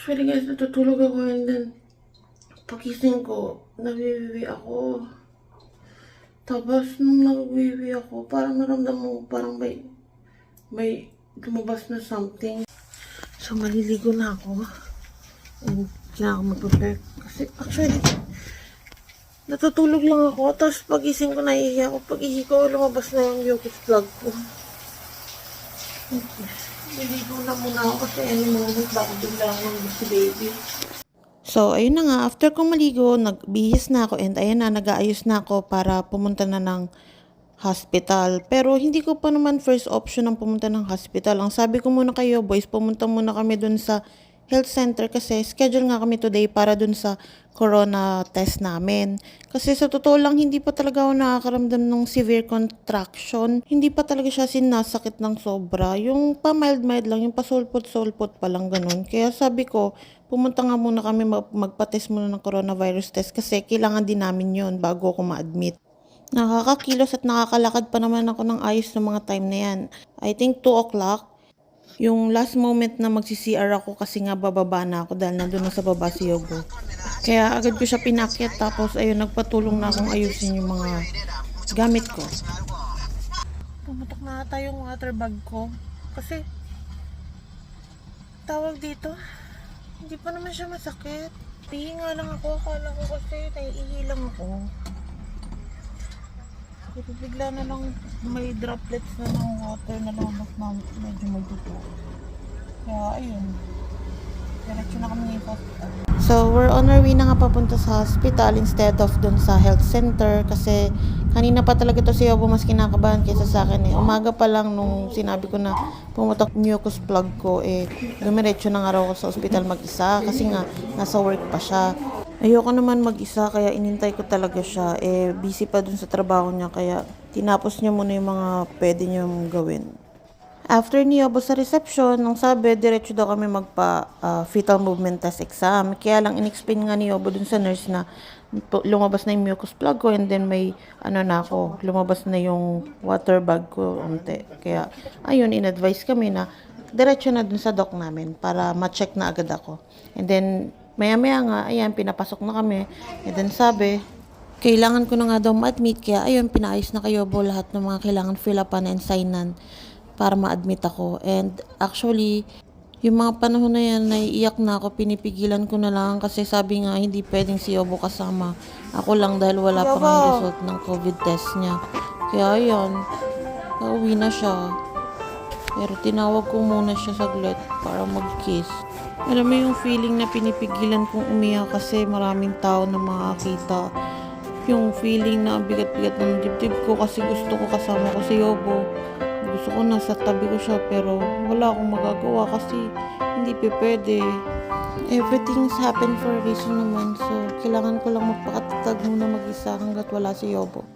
Actually guys, natutulog ako and then pagising ko, nawiwiwi ako. Tapos nung nawiwiwi ako, parang naramdaman ko parang may lumabas na something. So maliligo na ako. And kailangan ako mag-prepare. Kasi actually, natutulog lang ako. Tapos pagising ko, naiihi ako. Pag-ihi ko, lumabas na yung Yokis vlog ko. Naligo na muna ako kasi any moment baka bigla akong si baby. So, ayun na nga. After kong maligo, nagbihis na ako and ayun na, nag-aayos na ako para pumunta na ng hospital. Pero hindi ko pa naman first option ang pumunta ng hospital. Ang sabi ko muna kayo, boys, pumunta muna kami dun sa health center kasi schedule nga kami today para dun sa corona test namin. Kasi sa totoo lang, hindi pa talaga ako nakakaramdam ng severe contraction. Hindi pa talaga siya sinasakit ng sobra. Yung pa mild-mild lang, yung pa sulpot-sulpot pa lang ganun. Kaya sabi ko, pumunta nga muna kami magpa-test muna ng coronavirus test kasi kailangan din namin yon bago ako ma-admit. Nakakakilos at nakakalakad pa naman ako ng ayos ng mga time na yan. I think 2 o'clock. Yung last moment na magsi-CR ako kasi nga bababa na ako dahil nandun na sa baba si Yogo. Kaya agad ko siya pinakyat tapos ayun, nagpatulong na akong ayusin yung mga gamit ko. Pumutok na ata yung water bag ko. Kasi, tawag dito, hindi pa naman siya masakit. Pihinga lang ako, akala ko kasi naiihi lang ako. Pero bigla na lang may droplets na ng water na lumabas na medyo magduto. Kaya ayun, diretso na kami ng hospital. So we're on our way na nga papunta sa hospital instead of dun sa health center kasi kanina pa talaga to si Yobo mas kinakabahan kaysa sa akin eh. Umaga pa lang nung sinabi ko na pumutok mucus plug ko dumiretso na nga raw ako sa hospital mag-isa kasi nga nasa work pa siya. Ayoko naman mag-isa kaya inintay ko talaga siya. Busy pa dun sa trabaho niya kaya tinapos niya muna yung mga pwede niyang gawin. After ni Yobo sa reception, nung sabi, diretso daw kami fetal movement test exam. Kaya lang in-explain nga ni Yobo dun sa nurse na lumabas na yung mucus plug ko and then may lumabas na yung water bag ko unti. Kaya ayun, in-advise kami na diretso na dun sa doc namin para ma-check na agad ako. And then maya-maya nga, ayan, pinapasok na kami. And then sabi, kailangan ko na nga daw ma-admit. Kaya ayun, pinaayos na kayo po lahat ng mga kailangan fill-upan and signan para ma-admit ako. And actually, yung mga panahon na yan, naiiyak na ako. Pinipigilan ko na lang kasi sabi nga, hindi pwedeng si Yobo kasama. Ako lang dahil wala pa ng result ng COVID test niya. Kaya ayun, pauwi na siya. Pero tinawag ko muna siya saglit para mag-kiss. Alam mo yung feeling na pinipigilan kong umiyak kasi maraming tao na makakita. Yung feeling na bigat-bigat ng dibdib ko kasi gusto ko kasama ko si Yobo. Gusto ko nasa tabi ko siya pero wala akong magagawa kasi hindi pwede. Everything's happened for a reason naman so kailangan ko lang magpakatatag muna mag-isa hanggat wala si Yobo.